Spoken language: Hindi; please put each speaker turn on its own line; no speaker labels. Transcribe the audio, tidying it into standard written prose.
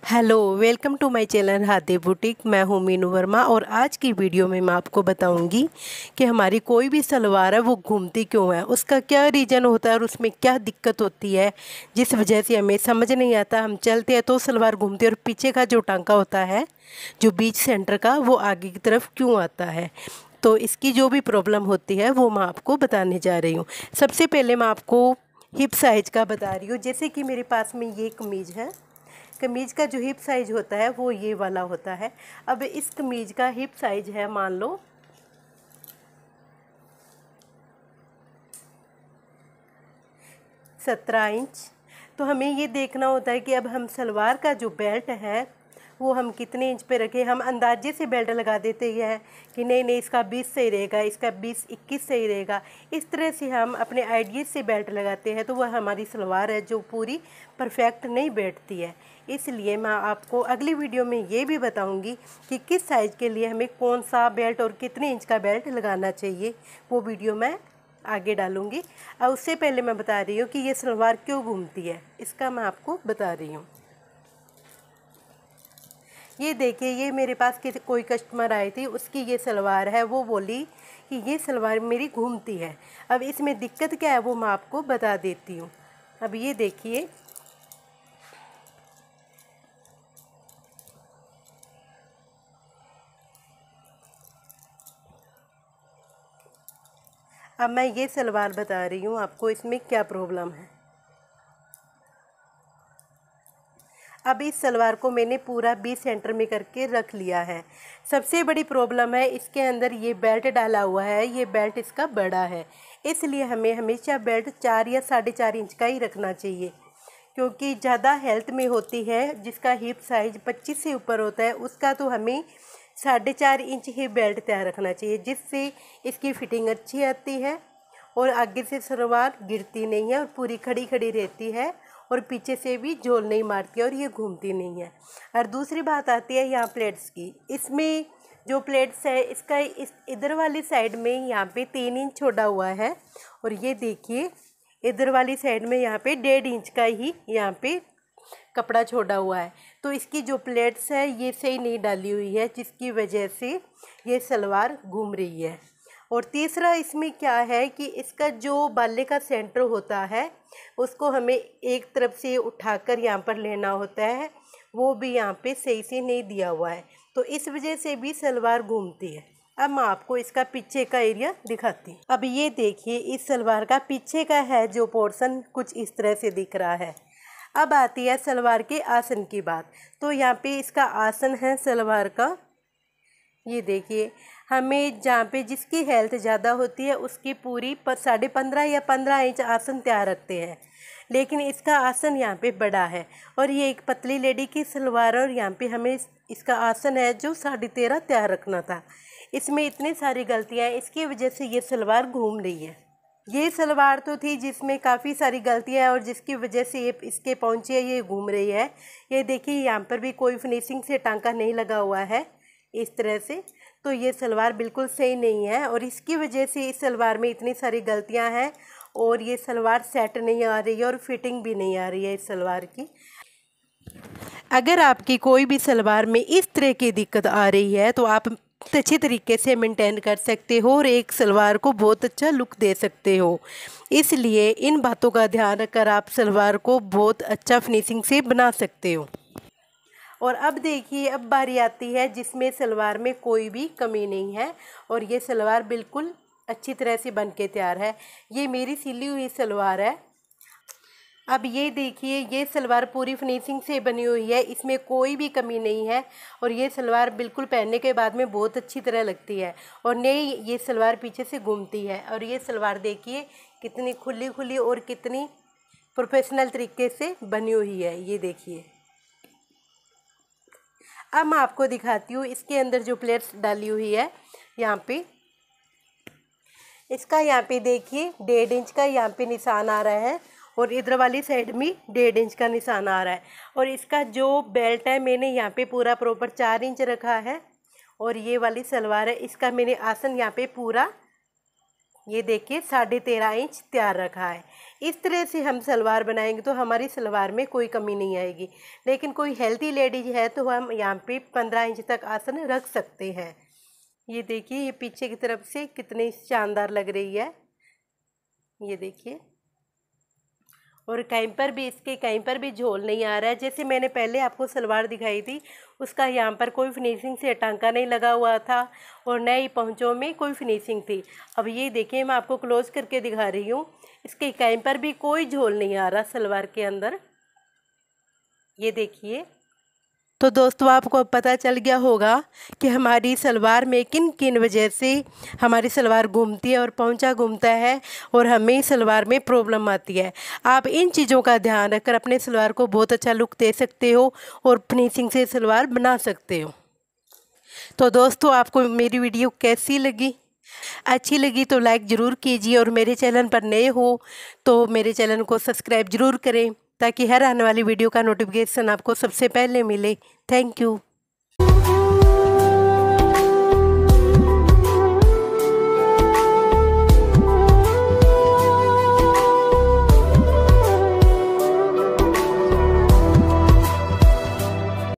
Hello, welcome to my channel हादे बुटीक। मैं हूँ मीनू वर्मा और आज की वीडियो में मैं आपको बताऊंगी कि हमारी कोई भी सलवार है वो घूमती क्यों है, उसका क्या रीज़न होता है और उसमें क्या दिक्कत होती है जिस वजह से हमें समझ नहीं आता। हम चलते हैं तो सलवार घूमती है और पीछे का जो टांका होता है, जो बीच सेंटर का, वो आगे की तरफ क्यों आता है। तो इसकी जो भी प्रॉब्लम होती है वो मैं आपको बताने जा रही हूँ। सबसे पहले मैं आपको हिप साइज़ का बता रही हूँ। जैसे कि मेरे पास में ये कमीज़ है, कमीज़ का जो हिप साइज़ होता है वो ये वाला होता है। अब इस कमीज़ का हिप साइज़ है मान लो 17 इंच। तो हमें ये देखना होता है कि अब हम सलवार का जो बेल्ट है वो हम कितने इंच पे रखें। हम अंदाजे से बेल्ट लगा देते हैं कि नहीं नहीं इसका 20 सही रहेगा, इसका 20-21 सही रहेगा। इस तरह से हम अपने आइडिया से बेल्ट लगाते हैं तो वह हमारी सलवार है जो पूरी परफेक्ट नहीं बैठती है। इसलिए मैं आपको अगली वीडियो में ये भी बताऊंगी कि किस साइज़ के लिए हमें कौन सा बेल्ट और कितने इंच का बेल्ट लगाना चाहिए। वो वीडियो मैं आगे डालूंगी। और उससे पहले मैं बता रही हूँ कि ये सलवार क्यों घूमती है, इसका मैं आपको बता रही हूँ। ये देखिए, ये मेरे पास कोई कस्टमर आई थी, उसकी ये सलवार है। वो बोली कि ये सलवार मेरी घूमती है। अब इसमें दिक्कत क्या है वो मैं आपको बता देती हूँ। अब ये देखिए, अब मैं ये सलवार बता रही हूँ आपको इसमें क्या प्रॉब्लम है। अब इस सलवार को मैंने पूरा 20 सेंटर में करके रख लिया है। सबसे बड़ी प्रॉब्लम है इसके अंदर ये बेल्ट डाला हुआ है, ये बेल्ट इसका बड़ा है। इसलिए हमें हमेशा बेल्ट 4 या 4.5 इंच का ही रखना चाहिए, क्योंकि ज़्यादा हेल्थ में होती है जिसका हिप साइज 25 से ऊपर होता है, उसका तो हमें 4.5 इंच ही बेल्ट तैयार रखना चाहिए, जिससे इसकी फिटिंग अच्छी आती है और आगे से सलवार गिरती नहीं है और पूरी खड़ी खड़ी रहती है और पीछे से भी झोल नहीं मारती है और ये घूमती नहीं है। और दूसरी बात आती है यहाँ प्लेट्स की। इसमें जो प्लेट्स है इसका इस इधर वाली साइड में यहाँ पे 3 इंच छोड़ा हुआ है और ये देखिए इधर वाली साइड में यहाँ पे 1.5 इंच का ही यहाँ पे कपड़ा छोड़ा हुआ है। तो इसकी जो प्लेट्स है ये सही नहीं डाली हुई है, जिसकी वजह से ये सलवार घूम रही है। और तीसरा इसमें क्या है कि इसका जो बाले का सेंटर होता है उसको हमें एक तरफ से उठाकर यहाँ पर लेना होता है, वो भी यहाँ पे सही से नहीं दिया हुआ है, तो इस वजह से भी सलवार घूमती है। अब मैं आपको इसका पीछे का एरिया दिखाती हूँ। अब ये देखिए, इस सलवार का पीछे का है जो पोर्शन कुछ इस तरह से दिख रहा है। अब आती है सलवार के आसन की बात। तो यहाँ पे इसका आसन है सलवार का, ये देखिए। हमें जहाँ पे जिसकी हेल्थ ज़्यादा होती है उसकी पूरी 15.5 या 15 इंच आसन तैयार रखते हैं, लेकिन इसका आसन यहाँ पे बड़ा है और ये एक पतली लेडी की सलवार है और यहाँ पे हमें इसका आसन है जो 13.5 तैयार रखना था। इसमें इतनी सारी गलतियाँ हैं, इसकी वजह से ये सलवार घूम रही है। ये सलवार तो थी जिसमें काफ़ी सारी गलतियाँ हैं और जिसकी वजह से ये इसके पहुँचे ये घूम रही है। ये देखिए, यहाँ पर भी कोई फिनिशिंग से टांका नहीं लगा हुआ है इस तरह से, तो ये सलवार बिल्कुल सही नहीं है और इसकी वजह से इस सलवार में इतनी सारी गलतियां हैं और ये सलवार सेट नहीं आ रही है और फिटिंग भी नहीं आ रही है इस सलवार की। अगर आपकी कोई भी सलवार में इस तरह की दिक्कत आ रही है तो आप अच्छे तरीके से मेंटेन कर सकते हो और एक सलवार को बहुत अच्छा लुक दे सकते हो। इसलिए इन बातों का ध्यान रखकर आप सलवार को बहुत अच्छा फिनिशिंग से बना सकते हो। और अब देखिए, अब बारी आती है जिसमें सलवार में कोई भी कमी नहीं है और ये सलवार बिल्कुल अच्छी तरह से बन के तैयार है। ये मेरी सिली हुई सलवार है। अब ये देखिए, ये सलवार पूरी फिनिशिंग से बनी हुई है, इसमें कोई भी कमी नहीं है और ये सलवार बिल्कुल पहनने के बाद में बहुत अच्छी तरह लगती है और नहीं ये सलवार पीछे से घूमती है। और ये सलवार देखिए कितनी खुली खुली और कितनी प्रोफेशनल तरीके से बनी हुई है, ये देखिए। अब मैं आपको दिखाती हूँ इसके अंदर जो प्लेट्स डाली हुई है। यहाँ पे इसका यहाँ पे देखिए 1.5 इंच का यहाँ पे निशान आ रहा है और इधर वाली साइड में 1.5 इंच का निशान आ रहा है। और इसका जो बेल्ट है मैंने यहाँ पे पूरा प्रॉपर 4 इंच रखा है और ये वाली सलवार है, इसका मैंने आसन यहाँ पे पूरा ये देखिए 13.5 इंच तैयार रखा है। इस तरह से हम सलवार बनाएंगे तो हमारी सलवार में कोई कमी नहीं आएगी। लेकिन कोई हेल्दी लेडीज है तो हम यहाँ पे 15 इंच तक आसन रख सकते हैं। ये देखिए ये पीछे की तरफ से कितनी शानदार लग रही है, ये देखिए। और कहीं पर भी झोल नहीं आ रहा है। जैसे मैंने पहले आपको सलवार दिखाई थी, उसका यहाँ पर कोई फिनिशिंग से टांका नहीं लगा हुआ था और न ही पहुँचों में कोई फिनिशिंग थी। अब ये देखिए मैं आपको क्लोज करके दिखा रही हूँ, इसके कहीं पर भी कोई झोल नहीं आ रहा सलवार के अंदर, ये देखिए। तो दोस्तों आपको अब पता चल गया होगा कि हमारी सलवार में किन किन वजह से हमारी सलवार घूमती है और पहुंचा घूमता है और हमें सलवार में प्रॉब्लम आती है। आप इन चीज़ों का ध्यान रखकर अपने सलवार को बहुत अच्छा लुक दे सकते हो और फिनिशिंग से सलवार बना सकते हो। तो दोस्तों आपको मेरी वीडियो कैसी लगी? अच्छी लगी तो लाइक ज़रूर कीजिए और मेरे चैनल पर नए हो तो मेरे चैनल को सब्सक्राइब ज़रूर करें ताकि हर आने वाली वीडियो का नोटिफिकेशन आपको सबसे पहले मिले। Thank you.